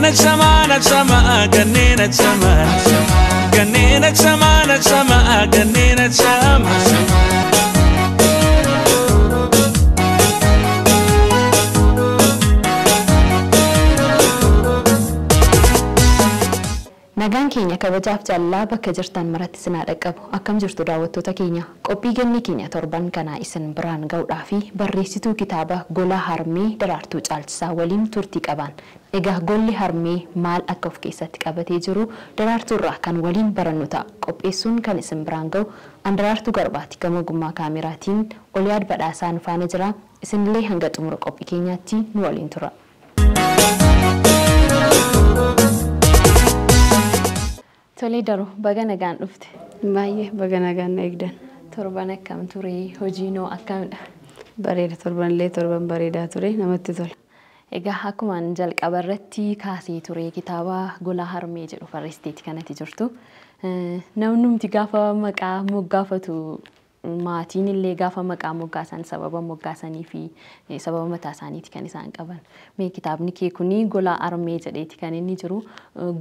Ganina chama, ganina chama, ganina chama, ganina chama. Nagaan keenya kabajaaf jaalala bakka jirtan maratti sinaa dhaqqabu akkam jirtu daawwattoota keenya qophii ganni keenya torban kana isin biraan ga'uudhaa fi barreessituu kitaaba Gola Harmee Daraartuu Caalchisaa waliin turtii qaban egaa golli harmee maal akka of keessatti qabatee jiru Daraartuurraa kan waliin barannu ta'a qopheessuun kan isin biraan ga'u Daraartuu Garbaati gama ogummaa kaameraatiin Oliyaad Badhaasaan faana jira isinillee hanga xumura qophii keenyaatti nu waliin tura. Tole daru baga nagaan dhufte. Baay'ee baga nagaan eegdan. Torban akkam ture hojiinoo akkamidha? Bareeda torban bareedaa ture namatti tola. Egaa akkumaan jalqaba irratti kaasee ture kitaaba Gola Harmee jedhu barreessiteeti kanatti jirtu. Namnumti gaafa maqaa moggaafatu maatiin illee gaafa maqaa moggaasan sababa moggaasanii fi sababa mataa isaaniiti kan isaan qaban. Mee kitaabni kee kuni Gola Harmee jedheeti kan inni jiru.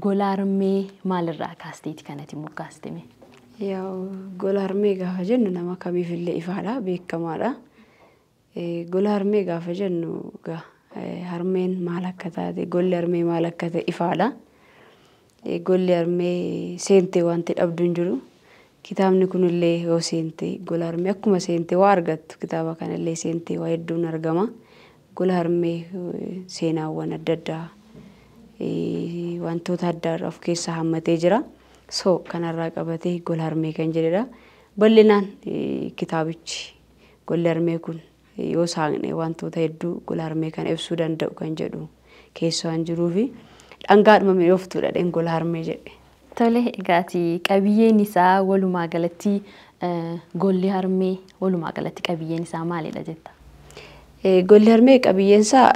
Gola Harmee maalirraa kaasteeti kanatti moggaastame? Yaa Gola Harmee gaafa jennu nama kamiif illee ifaadha beekamaadha. Gola Harmee gaafa jennu harmeen maal akka taate golli harmee maal akka ta'e ifaadha. Golli harmee seentee wanti dhabdu hin jiru. Kitaabni kunillee yoo seentee Gola Harmee akkuma seentee waa argattu kitaaba kanallee seentee waa hedduun argama. Gola Harmee seenaawwan adda addaa wantoota adda addaa of keessaa hammatee jira. So kanarraa qabatee Gola Harmee kan jedhedha. Bal'inaan kitaabichi Golli Harmee kun yoo saaqne wantoota hedduu Gola Harmee kan ibsuu danda'u kan jedhu keessaa waan jiruufi dhangaadhuma mi'ooftuudha Gola Harmee jedhe. Tole egaati qabiyyeen isaa walumaa galatti Golli Harmee walumaa galatti qabiyyeen isaa maalidha jetta? Golli Harmee qabiyyeen isaa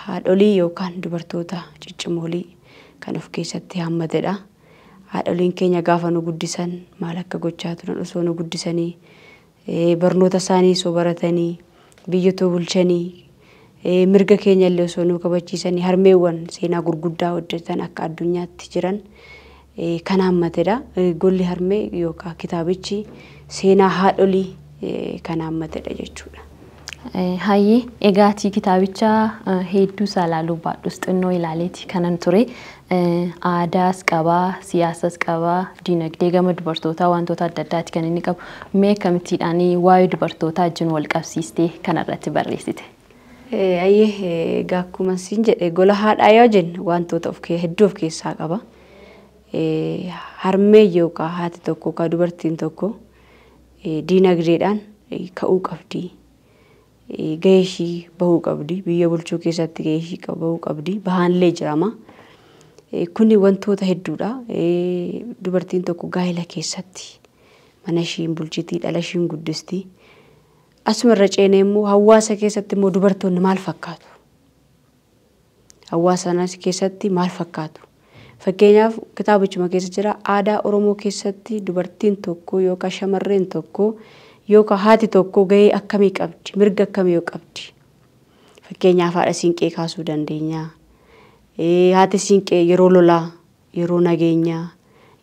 haadholii yookaan dubartoota ciccimoolii kan of keessatti hammatedha. Haadholiin keenya gaafa nu guddisan maal akka gochaa turan osoo nu guddisanii barnoota isaanii osoo baratanii biyyatoo bulchanii mirga keenya illee osoo nu kabachiisanii harmeewwan seenaa gurguddaa hojjetan akka addunyaatti jiran kan hammatedha. Golli Harmee yookaan kitaabichi seenaa haadholii kan hammatedha jechuudha. Hayyee egaati kitaabicha hedduu isaa ilaaluu baadhus xinnoo ilaaleeti kanan ture. Aadaas qabaa, siyaasas qabaa, dinagdee gama dubartootaa wantoota adda addaati kan inni qabu. Mee akkamittiidhaan waa'ee dubartootaa wajjin wal qabsiistee kanarratti barreessite? Hayyee egaa akkuma siin jedhe gola haadhaa yoo jennu wantoota hedduu of keessaa qaba. Harmee yookaan haati tokko yookaan dubartiin tokko dinagdeedhaan ka'uu qabdi. Gahee ishii bahuu qabdi. Biyya bulchuu keessatti gahee ishii bahuu qabdi. Bahaanillee jirama. Kuni wantoota hedduudha. Dubartiin tokko gaa'ela keessatti mana ishiin bulchiti, dhala ishiin guddisti. Asumarra ceenee immoo hawaasa keessatti immoo dubartoonni maal fakkaatu? Hawaasa keessatti maal fakkaatu? Fakkeenyaaf kitaabichuma keessa jira aadaa Oromoo keessatti dubartiin tokko yookaan shamarreen tokko yookaan haati tokko gahee akkamii qabdi? Mirga akkamii qabdi? Fakkeenyaaf haadha siinqee kaasuu dandeenya. Haati siinqee yeroo lolaa, yeroo nageenyaa,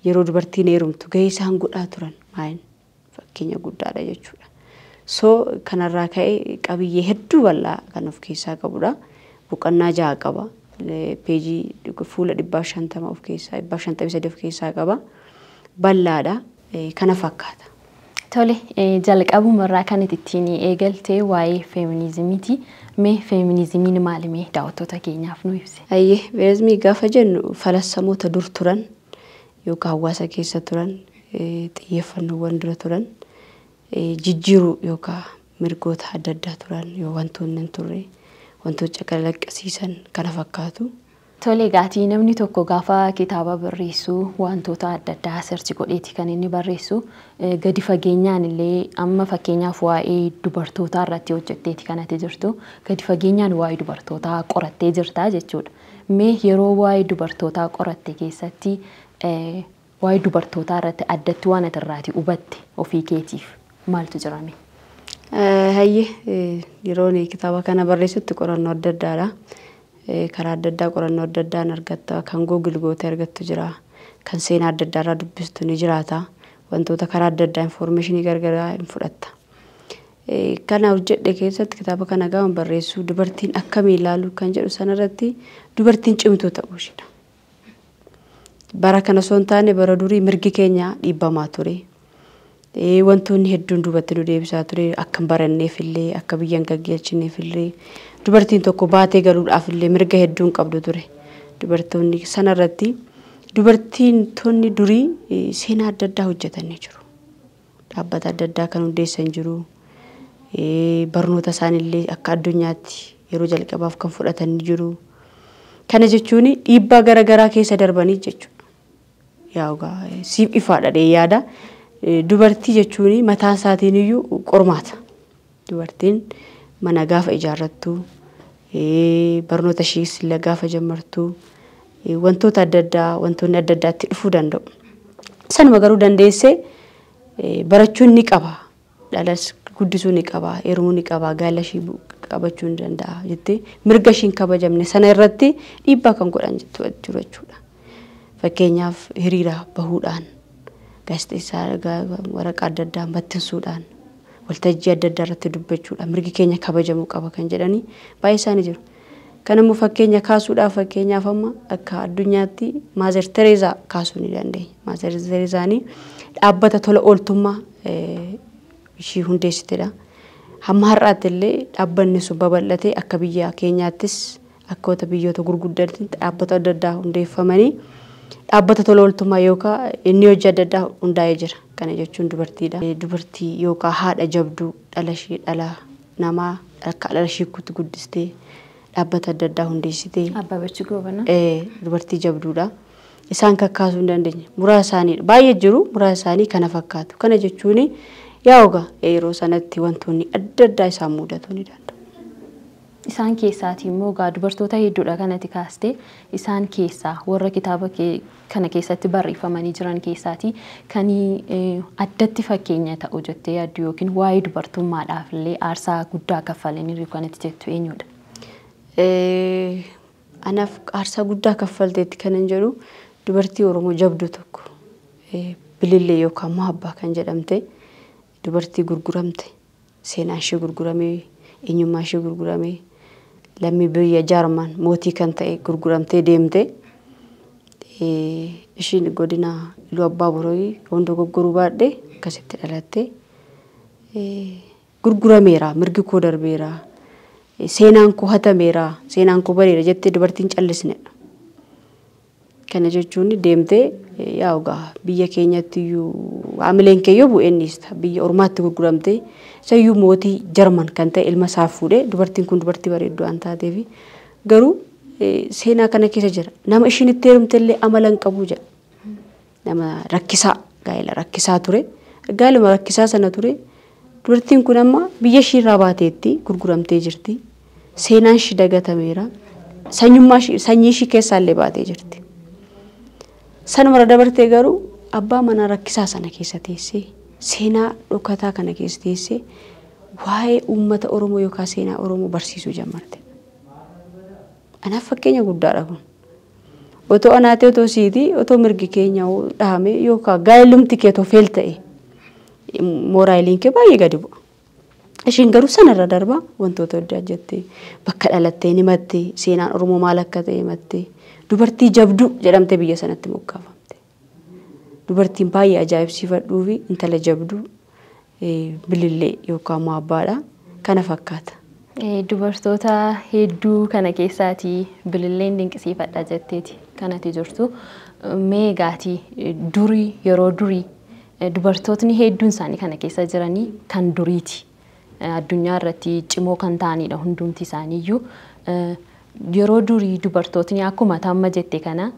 yeroo dubartiin heerumtu gahee isaan godhaa turan maal fakkeenya guddaadha jechuudha. So kanarraa ka'ee qabiyyee hedduu bal'aa kan of keessaa qabudha. Boqonnaa 6 qaba. Peejii fuula 150 of keessaa 153 of keessaa qaba. Bal'aadha. Kana fakkaata. Tole jalqabumarraa kan ittiin eegaltee waa'ee feminizimiiti. Mee feminizimiin maali mee daawwattoota keenyaaf nu ibsi? Hayyee feminizimii gaafa jennu falsamoota dur turan yookaan hawaasa keessa turan xiyyeeffannoowwan dura turan jijjiiruu yookaan mirgoota adda addaa turan yoo wantoonni hin turre wantoota calaqqisiisan kana fakkaatu. Tole gaatii namni tokko gaafa kitaaba barreessu wantoota adda addaa searchi godheeti kan inni barreessu gadi fageenyaan illee amma fakkeenyaaf waa'ee dubartootaa irratti hojjetteeti kanatti jirtu gadi fageenyaan waa'ee dubartootaa qorattee jirta jechuudha. Mee yeroo waa'ee dubartootaa qoratte keessatti waa'ee dubartootaa irratti addatti waan atirraati hubatte ofii keetiif maaltu jirame? Hayyee yeroo kitaaba kana barreessutti qorannoo adda addaadha. karaa adda addaa qorannoo adda addaan argatta kan Google gootee argattu jira kan seenaa adda addaa irraa dubbistu ni jiraata wantoota karaa adda addaa informationii gargaraa hin fudhatta. Kana hojjedhe keessatti kitaaba kana gaafa barreessu dubartiin akkamii ilaalu kan jedhu sanarratti dubartiin cimtuu ta'uu ishee. Bara kana osoo hin taane bara durii mirgi keenya dhiibbamaa ture. Wantoonni hedduun duubatti nu deebisaa ture akka hin baranneef illee akka biyya hin gaggeessineef illee dubartiin tokko baatee galuudhaaf illee mirga hedduun qabdu ture. Dubartoonni sanarratti dubartiin tonni durii seenaa adda addaa hojjetanii jiru. Dhaabbata adda addaa kan hundeessan jiru. Barnoota isaaniillee akka addunyaatti yeroo jalqabaaf kan fudhatanii jiru. Kana jechuun dhiibbaa garaagaraa keessa darbanii jechuudha. Yaa siif ifaadha yaada. Dubartii jechuun mataa isaatiin iyyuu qormaata. Dubartiin mana gaafa ijaarrattu, barnoota ishees illee gaafa jammartu, wantoota adda addaa wantoonni adda addaatti dhufuu danda'u. Sanuma garuu dandeessee barachuun ni qaba. Dhalas guddisuu ni qaba, heerumuu ni qaba, gaala ishee qabachuu ni danda'a jettee mirga isheen kabajamne sana irratti dhiibbaa kan godhan jiru jechuudha. Fakkeenyaaf hiriira bahuudhaan, gaazexeessaa waraqaa adda addaa maxxansuudhaan, waltajjii adda addaa irratti dubbachuudhaan mirgi keenya kabajamuu qaba kan jedhanii baay'ee isaanii jiru. Kanammoo fakkeenya kaasuudhaaf fakkeenyaaf amma akka addunyaatti Maazer Tereezaa kaasuu ni dandeenya. Maazer Tereezaan dhaabbata tola ooltummaa ishii hundeessitedha. Hamma har'aatti illee dhaabbanni sun babal'atee akka biyya keenyaattis akka biyyoota gurguddaatti dhaabbata adda addaa hundeeffamanii dhaabbata tola ooltummaa yookaan inni hojii adda addaa hundaa'ee jira. Kana jechuun dubartiidha. Dubartii yookaan haadha jabduu dhala namaa akka dhala isheetti guddistee dhaabbata adda addaa hundeessitee. Abbabachi Goobana. Dubartii jabduudha. Isaan kakkaasuu hin dandeenye. Muraasa isaaniidha. Baay'ee jiru muraasa isaanii kana fakkaatu. Kana jechuun yaa yeroo sanatti wantoonni adda addaa isaan mudatuu ni danda'u. Isaan keessaati immoo dubartoota hedduudha kanatti kaastee isaan keessaa warra kitaaba kana keessatti barreeffamanii jiran keessaati kan addatti fakkeenya ta'u jettee yaaddu yookiin waa'ee dubartummaadhaaf illee aarsaa guddaa kaffalanii kanatti jettu eenyudha? Anaaf aarsaa guddaa kaffalteetti kan hin jedhu dubartii Oromoo jabduu tokko Bilillee yookaan Muhabbaa kan jedhamte dubartii gurguramte seenaan ishee gurguramee eenyummaa ishee gurguramee lammii biyya Jaarman mootii kan ta'e gurguramtee deemte ishiin godina Iluu Abbaa Borooyii hunda goggoruu baadhee akkasitti dhalatte gurgurameera mirgi koo darbeera seenaan koo hatameera seenaan koo bareera jettee dubartiin callisnedha. Kana jechuun deemtee yaa biyya keenyatti iyyuu amileen keeyyoo bu'eenniista biyya ormaatti gurguramtee sayyuu mootii Jarman kan ta'e ilma isaa fuudhee dubartiin kun dubartii bareedduu waan taateef garuu seenaa kana keessa jira nama ishiin itti heerumte illee amala hin qabu jedha. Nama rakkisaa gaa'ela rakkisaa ture gaaluma rakkisaa sana ture dubartiin kun amma biyya ishii irraa baateetti gurguramtee jirti seenaan ishii dagatameera sanyii ishii keessaa illee baatee jirti. Sanuma dabartee garuu abbaa manaa rakkisaa sana keessa teessee seenaa dhokataa kana keessa teessee waa'ee uummata Oromoo yookaan seenaa Oromoo barsiisuu jalqabde. Anaaf fakkeenya guddaadha kun. Otoo anaatee otoo siitii otoo mirgi keenya dhahame yookaan gaa'elumti kee otoo feel ta'e mooraaliin kee baay'ee gadi bu'a. Ishiin garuu sanarra darbaa wantoota adda jettee bakka dhalattee himattee seenaan Oromoo maal akka ta'e himattee dubartii jabduu jedhamtee biyya sanatti moggaafamte. Dubartiin baay'ee ajaa'ibsiifadhuu fi intala jabduu Bilillee yookaan Muhabbaadha. Kana fakkaata. Dubartoota hedduu kana keessaati Bililleen dinqisiifadha jetteeti kanatti jirtu. Meegaatii durii yeroo durii dubartootni hedduun isaanii kana keessa jiranii kan duriiti. Addunyaa irratti cimoo kan ta'anidha hundumti isaaniiyyuu. Yeroo durii dubartootni akkuma amma jette kana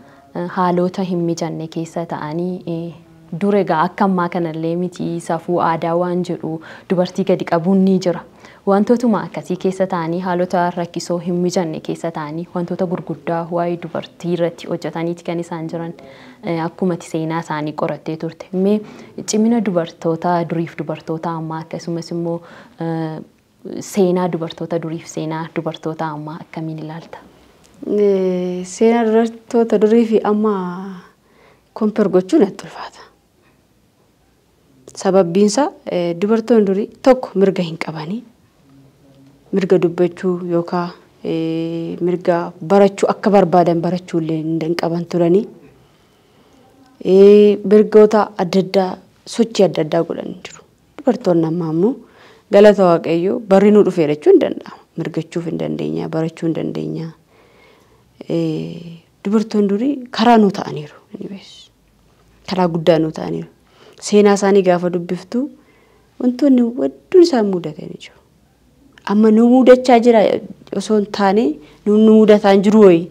haalota hin mijanne keessa ta'anii dure egaa akka ammaa kanallee miti safuu aadaa waan jedhu dubartii gadi qabuun ni jira. Wantootuma akkasii keessa ta'anii haalota rakkisoo hin mijanne keessa ta'anii wantoota gurguddaa waa'ee dubartii irratti hojjetaniiti kan isaan jiran akkuma seenaa isaanii qorattee turte. Mee cimina dubartoota duriif dubartoota ammaa akkasumas immoo seenaa dubartoota duriif seenaa dubartoota ammaa akkamiin ilaalta? Seenaa dubartoota durii fi amma kompeer gochuun natti ulfaata. Sababbiin isaa dubartoonni durii tokko mirga hin qabanii. Mirga dubbachuu yookaan mirga barachuu akka barbaadan barachuu illee hin qaban turanii. Mirgoota adda addaa sochii adda addaa godhanii jiru. Dubartoonni ammaa immoo galata Waaqayyoo barri nu dhufee jechuu hin danda'amu. Mirgachuuf hin dandeenya, barachuu hin dandeenya. Dubartoonni durii karaa nu ta'aniiru. Karaa guddaa nu ta'aniiru. Seenaa isaanii gaafa dubbiftu wantoonni hedduun isaan mudatanii jiru. Amma nu mudachaa jira osoo hin taane nu mudataan jiru wayi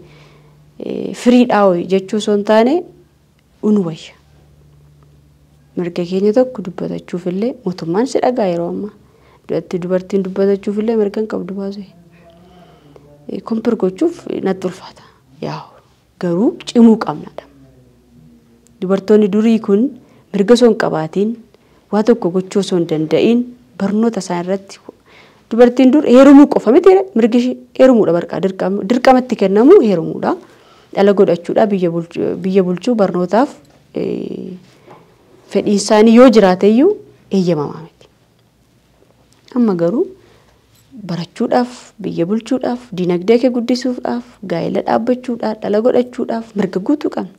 firiidhaa wayi jechuu osoo hin taane unu wayya. Mirga keenya tokko dubbatachuuf illee mootummaan si dhagaa yeroo ammaa. Dubartiin dubbatachuuf illee mirga hin qabdu baasee. Kompeer gochuuf natti ulfaata. Garuu cimuu qabna. Dubartoonni durii kun mirga osoo hin qabaatiin waa tokko gochuu osoo hin danda'iin barnoota isaan irratti dubartiin dur heerumuu qofa miti mirgi ishee heerumuudha barqaa dirqamatti kennamu heerumuudha. Dhala godhachuudha biyya bulchuu barnootaaf fedhiin isaanii yoo jiraate iyyuu eeyyamamaa miti. Amma garuu barachuudhaaf biyya bulchuudhaaf dinagdee kee guddisuudhaaf gaa'ela dhaabbachuudhaaf dhala godhachuudhaaf mirga guutuu qabna.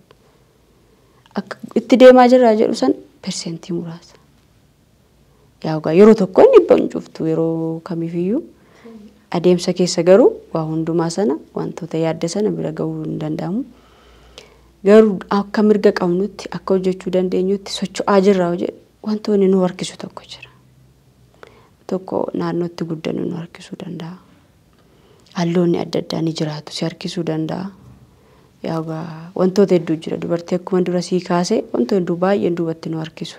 Akka itti deemaa jirraa jedhu san persentii muraasa. Yeroo tokko inni dhibban cuftu yeroo kamiifiyyuu adeemsa keessa garuu waa hundumaa sana wantoota yaadda sana bira ga'uu hin danda'amu. Garuu akka mirga qabnutti akka hojjechuu dandeenyutti socho'aa jirraa jedhu wantoonni nu harkisu tokko jira. Tokko naannootti guddanuu nu harkisuu danda'a. Halloonni adda addaa ni jiraatu si harkisuu danda'a. Wantoota hedduu jira dubartii akkuma dura sii kaasee wantoota hedduu baay'een duubatti nu harkisu.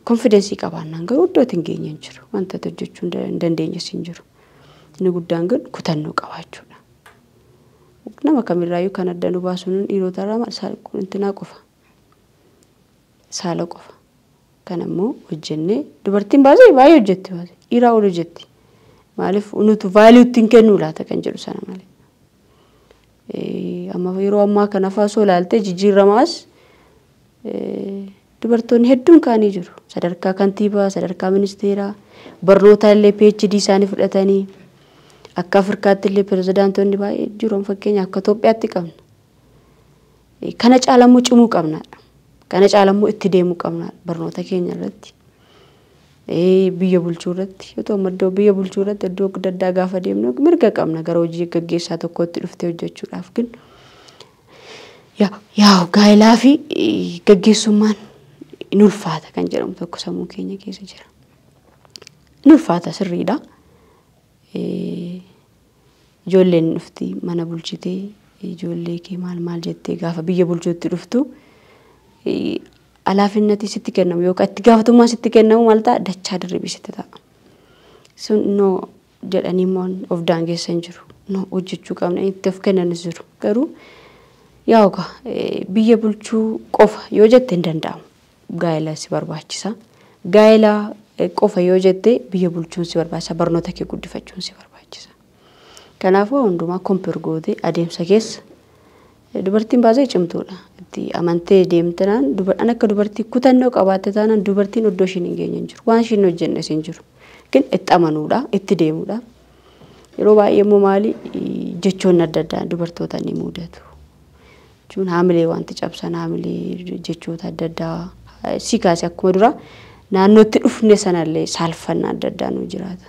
Konfidensii qabaannaan garuu iddootti hin geenye hin jiru. Wantoota hojjechuu hin dandeenyes hin jiru. Inni guddaan garuu kutannoo qabaachuudha. Nama kamirraayyuu kan adda nu baasuun dhiirota irraa intinaa qofa. Saala qofa. Kan ammoo hojjennee dubartiin baay'ee hojjetti baay'ee dhiiraa ol hojjetti. Maaliif nuti vaaliyuutti hin kennu laata kan jedhu sana malee. Amma yeroo ammaa kana faasoo ilaaltee jijjiiramaas dubartoonni hedduun kaanii jiru. Sadarkaa kantiibaa, sadarkaa ministeeraa, barnoota illee PhD isaanii fudhatanii akka Afrikaatti illee pirezidaantoonni baay'ee jiru. Fakkeenya akka Itoophiyaatti qabna. Kana caalammoo cimuu qabna. Kana caalammoo itti deemuu qabna barnoota keenya irratti. Biyya bulchuu irratti yoo ta'u biyya bulchuu irratti iddoo adda addaa gaafa deemnu mirga qabna gara hojii gaggeessaa tokkotti dhuftee hojjechuudhaaf ግን gaa'elaa fi gaggeessummaan in ulfaata kan jedhamu tokko sammuu keenya keessa jira. In ulfaata sirriidha. Ijoolleen dhufti mana bulchitee ijoollee kee maal jettee gaafa biyya bulchuutti dhuftu alaafinnati sitti kennamu yookaan itti gaafatummaa sitti kennamu maal ta'a dachaa dirribii sitti ta'a. Sun no jedhanii immoo of daangeessan jiru. No hojjechuu qabna itti of kennanis jiru. Garuu biyya bulchuu qofa yoo jette hin danda'amu. Gaa'ela si barbaachisa. Gaa'ela qofa yoo jette biyya bulchuun si barbaachisa. Barnoota kee guddifachuun si barbaachisa. Kanaafuu hundumaa kompeer gootee adeemsa keessa dubartiin baay'ee cimtuudha. Itti amantee deemtanaan akka dubartii kutannoo qabaatte taanaan dubartiin iddoo ishiin hin geenye hin jiru. Waan ishiin hojjennes hin jiru. ግን itti amanuudha, itti deemuudha. Yeroo baay'ee immoo maali jechoonni adda addaa dubartoota ni mudatu. Jechuun haamilee wanti cabsan haamilee jechoota adda addaa si kaase akkuma dura naannootti dhufne sanallee saalfannaa adda addaa nu jiraata.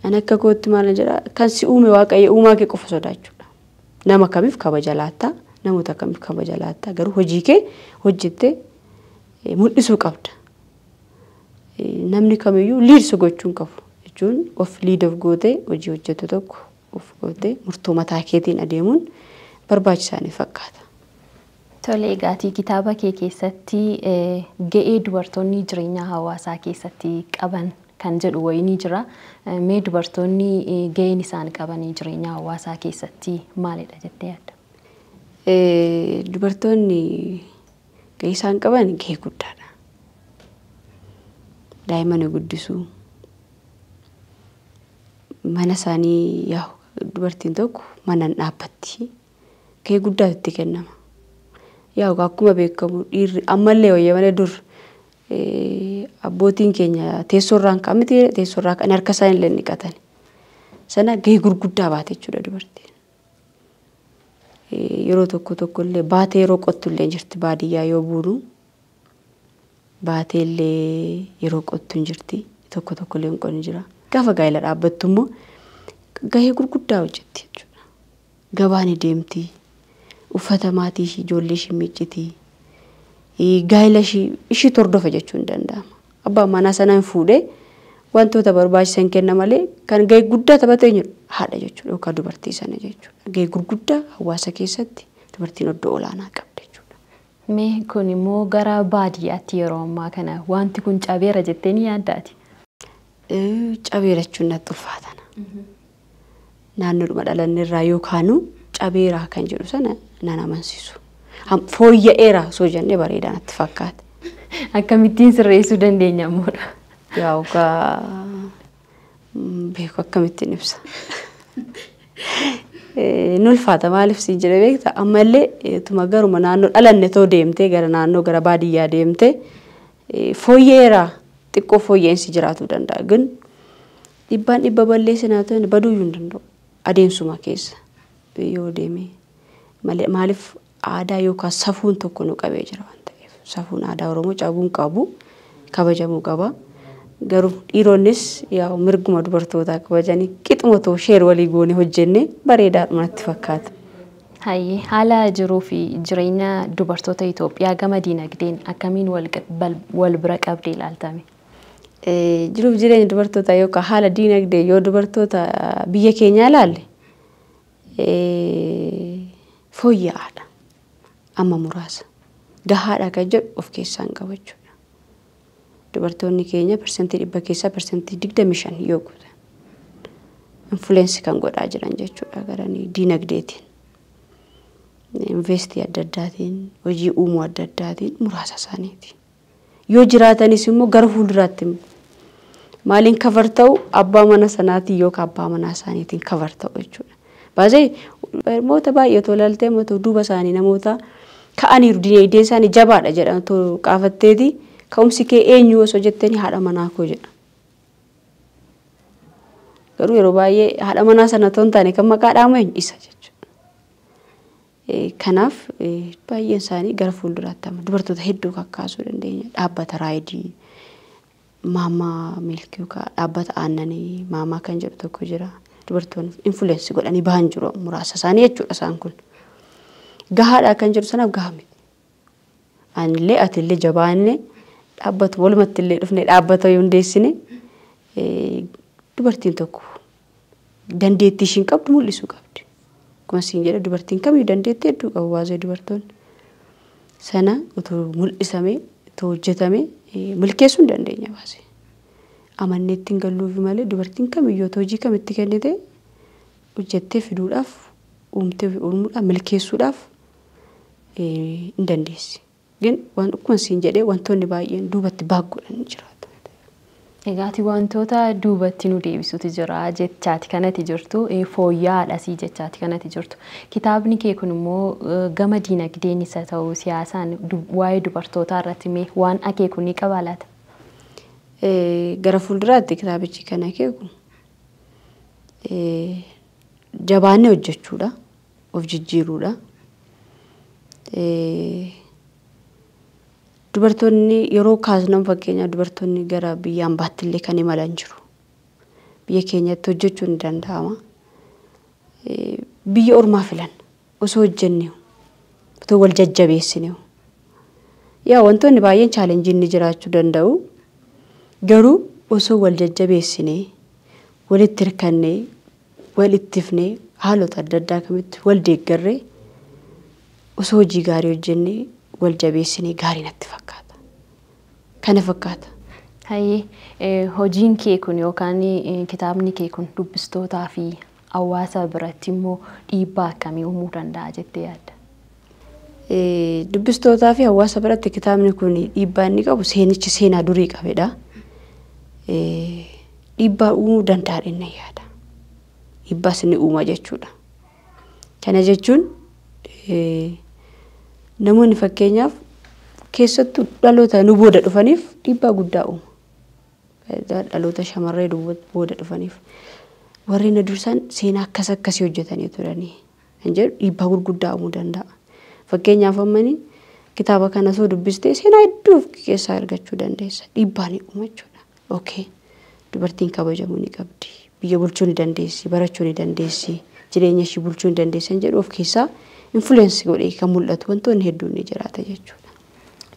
Ani akka kootti maal jedha kan si uume Waaqayyo uumaa kee qofa sodaachuudha. Nama kamiif kabaja laata? Namoota kamiif kabaja laata? Garuu hojii kee hojjettee mul'isuu qabda. Namni kamiyyuu liidsu gochuun qabu. Jechuun of liid of gootee hojii hojjetu tokko of gootee murtoo mataa keetiin adeemuun barbaachisaa ni fakkaata. Tole egaati kitaaba kee keessatti ga'ee dubartoonni jireenya hawaasaa keessatti qaban kan jedhu wayii jira. Mee dubartoonni ga'een isaan qabanii jireenya hawaasaa keessatti maalidha jettee yaadda? Dubartoonni ga'ee isaan qaban ga'ee guddaadha. Daa'imman guddisuu mana isaanii dubartiin tokko manan dhaabbatti. Gahee guddaa itti kennama. Yaa akkuma beekamu dhiirri ammallee wayya malee dur abbootiin keenya teessoorraan kamiti teessoorraa kan harka isaanii illee niqatan. Sana gahee gurguddaa baate jechuudha dubartiin. Yeroo tokko illee baatee yeroo qottu illee jirti baadiyyaa yoo buunu baatee illee yeroo qottu hin jirti tokko illee hin qonni jira. Gaafa gaa'ela dhaabbattu immoo gahee gurguddaa hojjetti jechuudha. Gabaan deemti. Uffata maatii ishii ijoollee ishii miicciti. Gaa'ela ishii tordofa jechuun ni danda'ama. Abbaan manaa sana hin fuudhee wantoota barbaachisan kenna malee kan gahee guddaa taphate haadha jechuudha yookaan dubartii sana jechuudha. Gahee gurguddaa hawaasa keessatti dubartiin iddoo olaanaa qabdi jechuudha. Mee kun immoo gara baadiyyaatti yeroo ammaa kana wanti kun cabeera jettee ni yaaddaati? Cabeera jechuun natti ulfaatana. Naannoodhuma dhalanne irraa yookaan cabeera kan jedhu sana nan amansiisu. Fooyya'eera osoo jennee bareedaa natti fakkaata. Akkamittiin sirreessuu dandeenya ammoodha? Yaa beeku akkamittiin ibsa. Nu ulfaata maaliif siin jedhee beekta ammallee tuma garuma naannoo dhalanne too deemtee gara naannoo gara baadiyyaa deemtee fooyya'eera xiqqoo fooyya'insi jiraatuu danda'a. Gin dhibbaan dhibba balleessinaa ta'e baduuyyuu hin danda'u. Adeemsuma keessa yoo deeme maaliif aadaa yookaan safuun tokko nu qabee jira waan ta'eef safuun aadaa Oromoo cabuun qabu kabajamuu qaba. Garuu dhiironnis yaa mirguma dubartootaa kabajanii qixuma too sheer walii goone hojjenne bareedaadhuma natti fakkaata. Hayyee haala jiruu fi jireenya dubartoota Itoophiyaa gama diinagdeen akkamiin wal bira qabdee ilaaltame? Jiruuf jireenya dubartootaa yookaan haala diinagdee yoo dubartoota biyya keenyaa ilaalle fooyya'aadha. Amma muraasa gahaadha kan jedhu of keessaa hin qabu jechuudha. Dubartoonni keenya persentii 100 keessaa persentii 25 yoo guutan influensi kan godhaa jiran jechuudha gara diinagdeetiin. Investii adda addaatiin hojii uumuu adda addaatiin muraasa isaaniiti. Yoo jiraatanis immoo gara fuulduraatti maaliin cover ta'u abbaa mana sanaatiin yookaan abbaa manaa isaaniitiin cover ta'u jechuudha. Baay'ee namoota baay'ee tolaltee duuba isaanii namoota ka'aniiru dinagdeen isaanii jabaadha jedhamtu qaafatteeti ka'umsi kee eenyu osoo jettanii haadha manaa koo jedha. Garuu yeroo baay'ee haadha manaa sana ta'uu hin taane kan maqaa dhaamu eenyu isa jechuudha. Kanaaf baay'een isaanii gara fuulduraatti amma dubartoota hedduu kakkaasuu dandeenya. Dhaabbata raayidii maamaa milkii yookaan dhaabbata aannanii maamaa kan jedhu tokko jira. Dubartoonni influensi godhanii bahan jiru muraasa isaanii jechuudha isaan kun. Gahaadha kan jedhu sanaaf gahaa miti. Anillee atillee jabaanne dhaabbatu walumatti illee dhufne dhaabbata yoo hundeessine dubartiin tokko dandeettii ishiin qabdu mul'isuu qabdi. Akkuma siin jedhe dubartiin kamiyyuu dandeettii hedduu qabu baay'ee dubartoonni. Sana utuu mul'isamee utuu hojjetamee milkeessuu hin dandeenya baay'ee. Amannee ittiin galluufi malee dubartiin kamiyyuu hojii kamitti kennite hojjettee fiduudhaaf uumtee uumuudhaaf milkeessuudhaaf hin dandeessi. Gin waan akkuma siin jedhee wantoonni baay'een duubatti baagguudhaan jiraatu. Egaati wantoota duubatti nu deebisuutu jira jechaati kanatti jirtu fooyya'aadhasii jechaati kanatti jirtu. Kitaabni kee kun immoo gama diinagdeen isa ta'uu siyaasaan waa'ee dubartootaa irratti mee waan akeeku ni qabaa laata? Gara fuulduraatti kitaabichi kana akeeku jabaannee hojjechuudha of jijjiiruudha. Dubartoonni yeroo kaasnan fakkeenya dubartoonni gara biyya ambaatti illee kan imalan jiru. Biyya keenyatti hojjechuu ni danda'ama. Biyya ormaa filan osoo hojjennee osoo wal jajjabeessinee. Yaa wantoonni baay'een chaalenjiin ni jiraachuu danda'u. Garuu osoo wal jajjabeessinee walitti hirkannee wal ittifnee haalota adda addaa kamitti wal deeggarree osoo hojii gaarii hojjennee wal jabeessinee gaarii natti fakkaata. Kana fakkaata. Hayyee hojiin kee kun yookaan kitaabni kee kun dubbistootaa fi hawaasa biratti immoo dhiibbaa akkamii uumuu danda'a jettee yaadda? Dubbistootaa fi hawaasa biratti kitaabni kun dhiibbaa inni qabu seenichi seenaa durii qabedha. Dhiibbaa uumuu danda'a inni yaada. dhiibbaas ni uuma jechuudha. Kana jechuun namoonni fakkeenyaaf keessattuu dhaloota nu booda dhufaniif dhiibbaa guddaa uuma. Dhaloota shamarree booda dhufaniif warri na dursan seenaa akkasii hojjetanii turanii kan jedhu dhiibbaa gurguddaa uumuu danda'a. Fakkeenyaaf ammanii kitaaba kana soo dubbistee seenaa hedduu of keessaa argachuu dandeessa. Dhiibbaa ni uuma jechuudha. Okay. Dubartiin kabajamuu ni qabdi. Biyya bulchuu ni dandeessi, barachuu ni dandeessi, jireenya ishii bulchuu ni dandeessan jedhu of keessaa influence godhee kan mul'atu wantoonni hedduun ni jiraata jechuudha.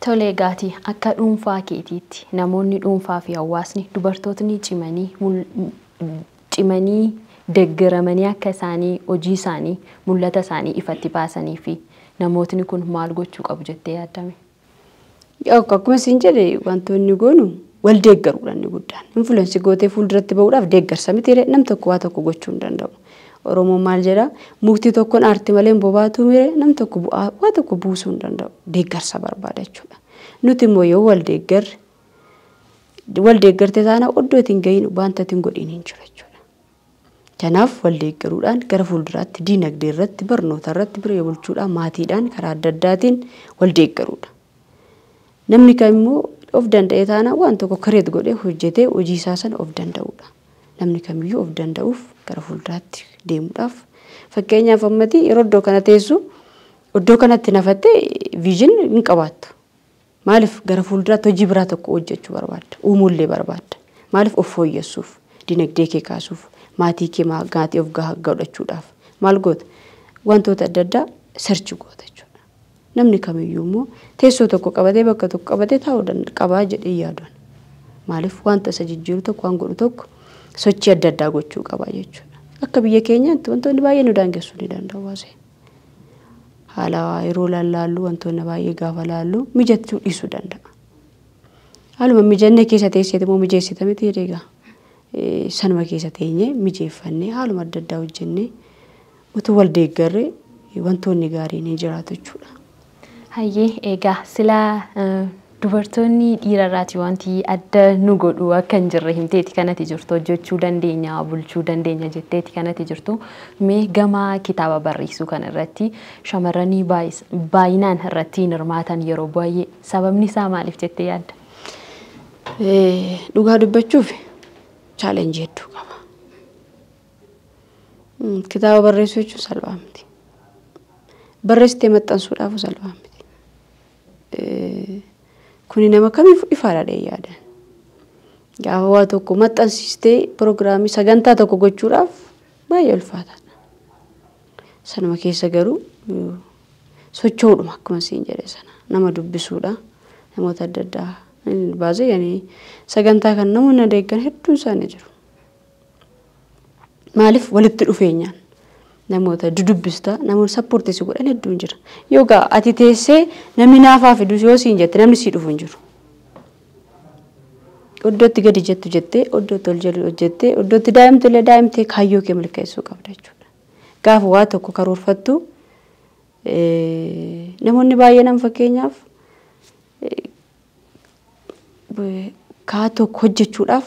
Tolee gaatii akka dhuunfaa keetiitti namoonni dhuunfaa fi hawaasni dubartootni cimanii deeggaramanii akka isaanii hojii isaanii mul'ata isaanii ifatti baasanii fi namootni kun maal gochuu qabu jettee yaaddame? Akkuma isin jedhe wantoonni goonu wal deeggaruudhaan ni guddaan. Influence gootee fuulduratti ba'uudhaaf deeggarsa miti nam tokko waa tokko gochuu hin danda'u. Oromoon maal jedha mukti tokkoon aarti malee bobaatu mire nam tokko waa tokko buusuu hin danda'u. Deeggarsa barbaada jechuudha. Nuti immoo yoo wal deeggarte taana oddoo ittiin gahin wanta ittiin godhin hin jiru jechuudha. Kanaaf wal deeggaruudhaan gara fuulduraatti diinagdee irratti barnoota irratti bira bulchuudhaan maatiidhaan karaa adda addaatiin wal deeggaruudha. Namni kamimmoo of danda'e taana waan tokko kareet godhee hojjetee hojii isaa sana of danda'uudha. Namni kamiyyuu of danda'uuf gara fuulduraatti deemuudhaaf fakkeenyaaf ammati yeroo iddoo kana teessu iddoo kanatti nafattee viijin hin qabaattu. Maaliif gara fuulduraatti hojii biraa tokko hojjechuu barbaadda? Uumuullee barbaadda. Maaliif of fooyyessuuf, dinagdee kee kaasuuf, maatii kee maatii of godhachuudhaaf maal goota? Wantoota adda addaa sarchi goota jechuudha. Namni kamiyyuu immoo teessoo tokko qabatee bakka tokko qabatee taa'uu qabaa jedhee yaaduun. Maaliif wanta isa jijjiiru tokko waan godhu tokko sochii adda addaa gochuu qabaa jechuudha. Akka biyya keenyaatti wantoonni baay'ee nu daangessuu ni danda'u waasee. Haala yeroo lallaallu wantoonni baay'ee gaafa laallu mijachuu dhiisuu danda'a. Haaluma mijannee keessa teesseeti moo mijeessita miti egaa. Sanuma keessa teenyee mijeeffannee haaluma adda addaa hojjennee utuu wal deeggarree wantoonni gaariin ni jiraatu jechuudha. Hayyee egaa silaa dubartoonni dhiirarraati wanti adda nu godhu akka hin jirre himteeti kanatti jirtu hojjechuu dandeenya bulchuu dandeenya jetteeti kanatti jirtu mee gama kitaaba barreessuu kan irratti shamarranii baay'inaan irratti hirmaatan yeroo baay'ee sababni isaa maaliif jettee yaadda? Dhugaa dubbachuuf challenge hedduu qaba. Kitaaba barreessuu jechuun salphaa miti. Barreessitee maxxansuudhaaf salphaa miti. Kuni nama kamiif ifaadha yaadan. Gaafa waa tokko maxxansistee piroogiraamii sagantaa tokko gochuudhaaf baay'ee ulfaataadha. Sanuma keessa garuu socho'uudhuma akkuma siin jedhe sana nama dubbisuudha. Namoota adda addaa baasee yani sagantaa kan namoonni deeggan hedduun isaanii jiru. Maaliif walitti dhufeenyaan namoota dudubbista namoota sappoortii si godhan hedduun jira. Yookaan ati teessee namni naafaa fidu yoo siin jette namni si dhufu hin jiru. Oddootti gadi jettu jettee oddootti ol jedhu hojjettee oddootti daa'imtee kaayyoo kee milkeessuu qabda jechuudha. Gaafa waa tokko karoorfattu namoonni baay'een fakkeenyaaf kaa tokko hojjechuudhaaf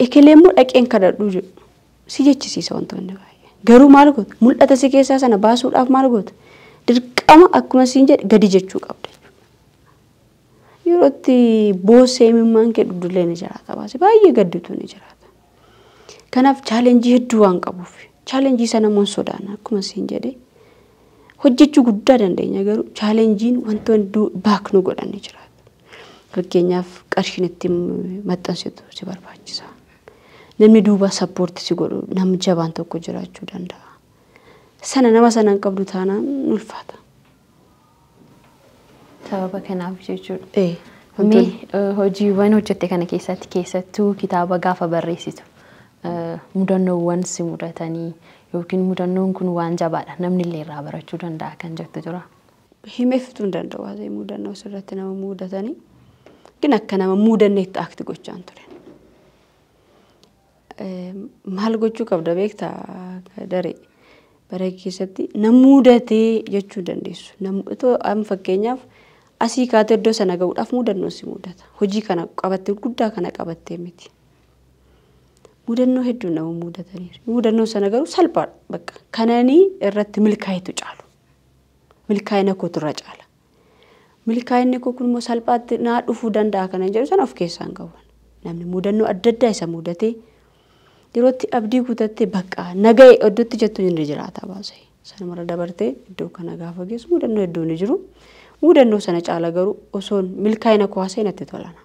ekelee immoo dhaqeen kadhadhuu jedhu si jechisiisa wantoonni baay'ee. Garuu maal goota? Mul'ata si keessaa sana baasuudhaaf maal goota? Dirqama akkuma siin jedhe gadi jechuu qabda. Yerootti boosee mimmaan kee dhudhullee ni jiraata baase baay'ee gadditu ni jiraata. Kanaaf chaalenjii hedduu waan qabuuf chaalenjii sana namoon sodaana akkuma siin jedhe hojjechuu guddaa dandeenya garuu chaalenjiin wantoonni baak nu godhan ni jiraata. Fakkeenyaaf qarshiin itti maxxansitu si barbaachisa. Namni duuba sappoortii si godhu namni jabaan tokko jiraachuu danda'a. Sana nama sana hin qabdu taanaan ulfaata. Sababa kanaaf jechuudha. Mee hojiiwwan hojjette kana keessattuu kitaaba gaafa barreessitu mudannoowwan si mudatanii yookiin mudannoon kun waan jabaadha namni illee irraa barachuu danda'a kan jettu jira. Himee fixuu hin danda'u waa'ee mudannoo sirratti nama mudatanii ግን akka nama muudanneetti akti gochaan ture. Maal gochuu qabda beektaa daree bara keessatti nam muudatee jechuu dandeessu. Namoota am fakkeenyaaf asii kaatee iddoo sana ga'uudhaaf mudannoo si mudata. Hojii kana qabattee guddaa kana qabattee miti. mudannoo hedduu nama mudataniiru. Mudannoo sana garuu salphaadha bakka kananii irratti milkaa'itu caalu. Milkaa'ina kootu irra caala. Milkaa'inni koo kun immoo salphaatti naa dhufuu danda'a kana jedhu sana of keessaan qaban. Namni mudannoo adda addaa isa mudatee yerootti abdii kutattee bakka naga'e iddootti jettu ni jiraata baasee. Sana mara dabartee iddoo kana gaafa geessu mudannoo hedduu ni jiru. Mudannoo sana caala garuu osoon milkaa'ina koo haasee natti tolana.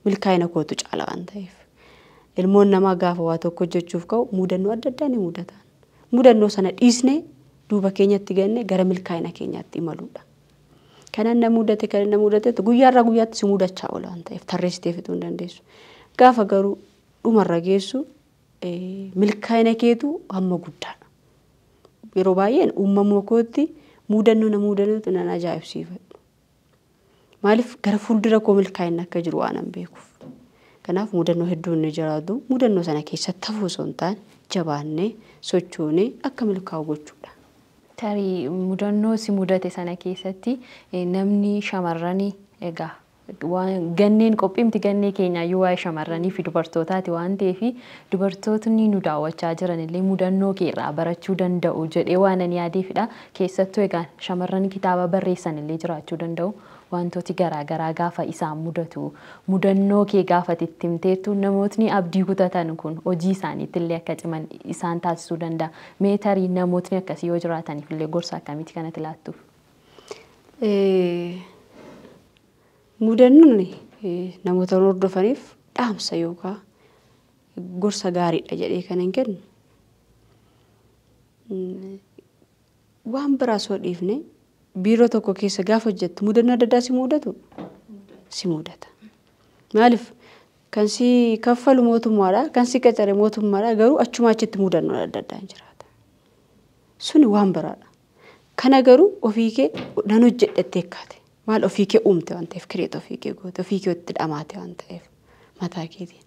Milkaa'ina kootu caala waan ta'eef. Ilmoon namaa gaafa waa tokko hojjechuuf ka'u mudannoo adda addaa ni mudatan. Mudannoo sana dhiisnee duuba keenyatti gannee gara milkaa'ina keenyaatti imaluudha. Kanan na mudate guyyaarraa guyyaatti si mudachaa oola waan ta'eef tarreessitee fixuu hin dandeessu. Gaafa garuu dhumarra geessu milkaa'ina keetu hamma guddaadha. Yeroo baay'een uumamuma kootti mudannoo na mudannootu nan ajaa'ibsiifadhu. Maaliif gara fuuldura koo milkaa'inni akka jiru waan an beekuuf. Kanaaf mudannoo hedduun ni jiraatu. Mudannoo sana keessatti hafuu osoo hin taane jabaannee sochoonee akka milkaa'u gochuudha. Tarii mudannoo si mudate sana keessatti namni shamarranii egaa ganneen qophiimti gannee keenya yoo waa'ee shamarranii fi dubartootaati waan ta'eef dubartootni nu daawwachaa jiran illee mudannoo keerraa barachuu danda'u jedhee waan ani yaadeefidha. Keessattuu egaa shamarran kitaaba barreessan illee jiraachuu danda'u. Wantooti garaagaraa gaafa isaan mudatu mudannoo kee gaafa ittimteetu namootni abdii kutatan kun hojii isaaniitti illee akka ciman isaan taasisuu danda'a. Mee tarii namootni akkasii yoo jiraataniif illee gorsa akkamitti kanatti laattuuf? Mudannoon namoota hordofaniif dhaamsa yookaan gorsa gaariidha jedhee kan hin kennu. Waan biraa soo dhiifne biiroo tokko keessa gaafa hojjettu mudannoo adda addaa si mudata. Maaliif kan si kaffalu mootummaadha kan si qacare mootummaadha garuu achuma achitti mudannoo adda addaa hin jiraata. Suni waan biraadha. Kana garuu ofii kee nan hojjedhettee kaate. Maal ofii kee uumte waan ta'eef kireeta ofii kee goote ofii kee itti dhamaate waan ta'eef mataa keetiin.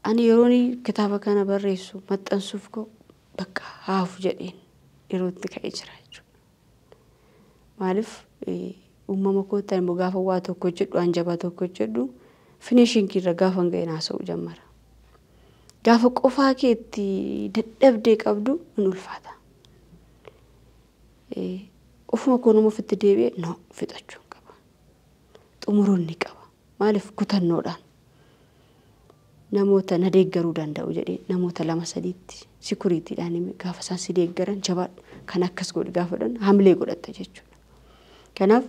Ani yeroon kitaaba kana barreessu maxxansuuf koo bakka haafu jedheen yerootti ka'ee jira jechuudha. Maaliif uumama kootaan immoo gaafa waa tokko hojjedhu waan jabaa tokko hojjedhu finishiingii irra gaafa ga'e naasa'uu jammara. Gaafa qofaa keetti dadhabdee qabdu hin ulfaata. Ofuma koonuma ofitti deebi'ee no fixachuu qaba. Xumuruun ni qaba. Maaliif kutannoodhaan namoota na deeggaruu danda'u jedhee namoota 2-3 sikuriitiidhaan gaafa isaan si deeggaran jabaadhu kan akkas godhi gaafa dhan hamlee godhatta jechuudha. Kanaaf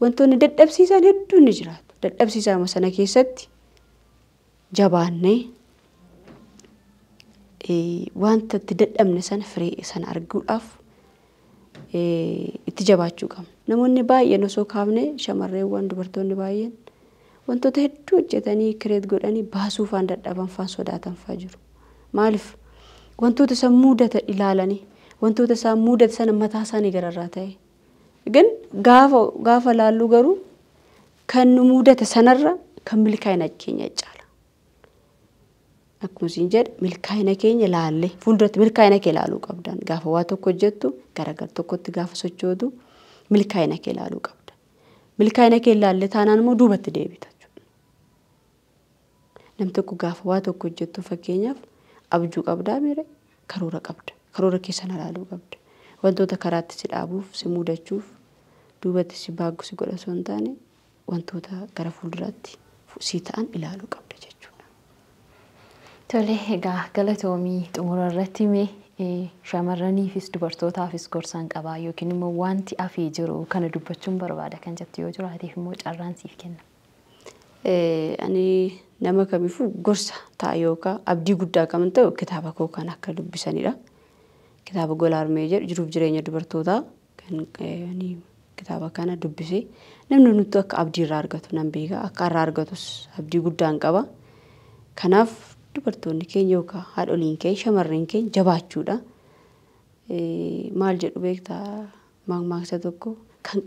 wantoonni dadhabsiisan hedduun ni jiraatu. Dadhabsiisaa sana keessatti jabaannee wanta itti dadhabne sana firee sana arguudhaaf itti jabaachuu qabna. Namoonni baay'een osoo kaafne shamarreewwan dubartoonni baay'een wantoota hedduu hojjetanii kireet godhanii baasuuf waan dadhaban faan sodaatan faa jiru. Maaliif wantoota isaan mudatan ilaalanii wantoota isaan mudatan sana mataa isaanii gararraa ta'e. Egaan gaafa laallu garuu kan nu mudate sanarra kan milkaa'ina keenya caala. Akkuma isin jedhe milkaa'ina keenya laallee fuulduratti milkaa'ina kee laaluu qabdan. Gaafa waa tokko hojjettu garagar tokkotti gaafa sochootu milkaa'ina kee laaluu qabda. Milkaa'ina kee laallee taanaan immoo duubatti deebita. Namni tokko gaafa waa tokko hojjettu fakkeenyaaf abjuu qabdaa mire karoora qabda. Karoora keessan ilaaluu qabda. Wantoota karaatti si dhaabuuf si mudachuuf duubatti si baaggu si godha osoo hin taane wantoota gara fuulduraatti si ta'an ilaaluu qabda jechuudha. Tole egaa galatoomii xumura irratti mee shamarraniifis dubartootaafis gorsaan qabaa yookiin immoo wanti afii jiru kana dubbachuun barbaada kan jettu yoo jiraateef immoo carraan siif kenna. Ani nama kamiifuu gorsa ta'a yookaan abdii guddaa qaban ta'u kitaaba koo kan akka dubbisanidha. Kitaaba Gola Harmee jedhu jiruuf jireenya dubartootaa kan kitaaba kana dubbisee namni nuti akka abdii irraa argatu nan beeka akka irraa argatus abdii guddaan qaba. Kanaaf dubartoonni keenya yookaan haadholiin keenya shamarreen keenya jabaachuudha. Maal jedhu beektaa maammaaksa tokko kan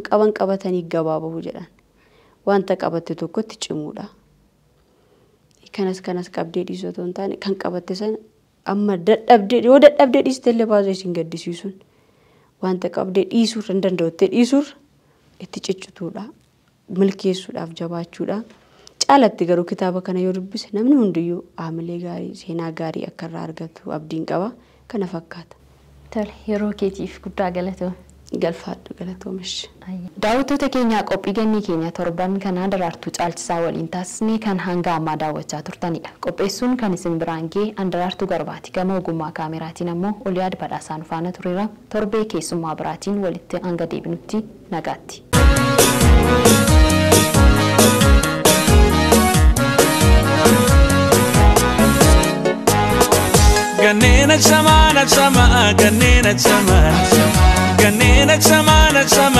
qaban qabatanii gabaabahu jedhan. Wanta qabatte tokkotti cimuudha. Kanas qabdee dhiisuu otoo hin taane kan qabatte sana amma yoo dadhabdee dhiiste illee baasuu isin gaddisiisuun wanta qabdee dhiisuu hin danda'utti dhiisuur itti ciccituudha. Milkeessuudhaaf jabaachuudha. caalatti garuu kitaaba kana yoo dubbise namni hundiyyuu aamilee gaarii seenaa gaarii akka irraa argatu abdiin qaba kana fakkaata. Tole yeroo keetiif guddaa galatoo. Galfaadhu galatoomish. Daawwattoota keenya qophii gannii keenya torban kana Daraartuu Caalchisaa waliin taasisnee kan hanga ammaa daawwachaa turtanidha. Qopheessuun kan isin biraan ga'e Daraartuu Garbaati. Gama ogummaa kaameraatiin ammoo Oliyaad Badhaasaan faana tureera. Torbee keessummaa biraatiin walitti hanga deebinutti nagaatti. Ganneena chama, ganneena chama.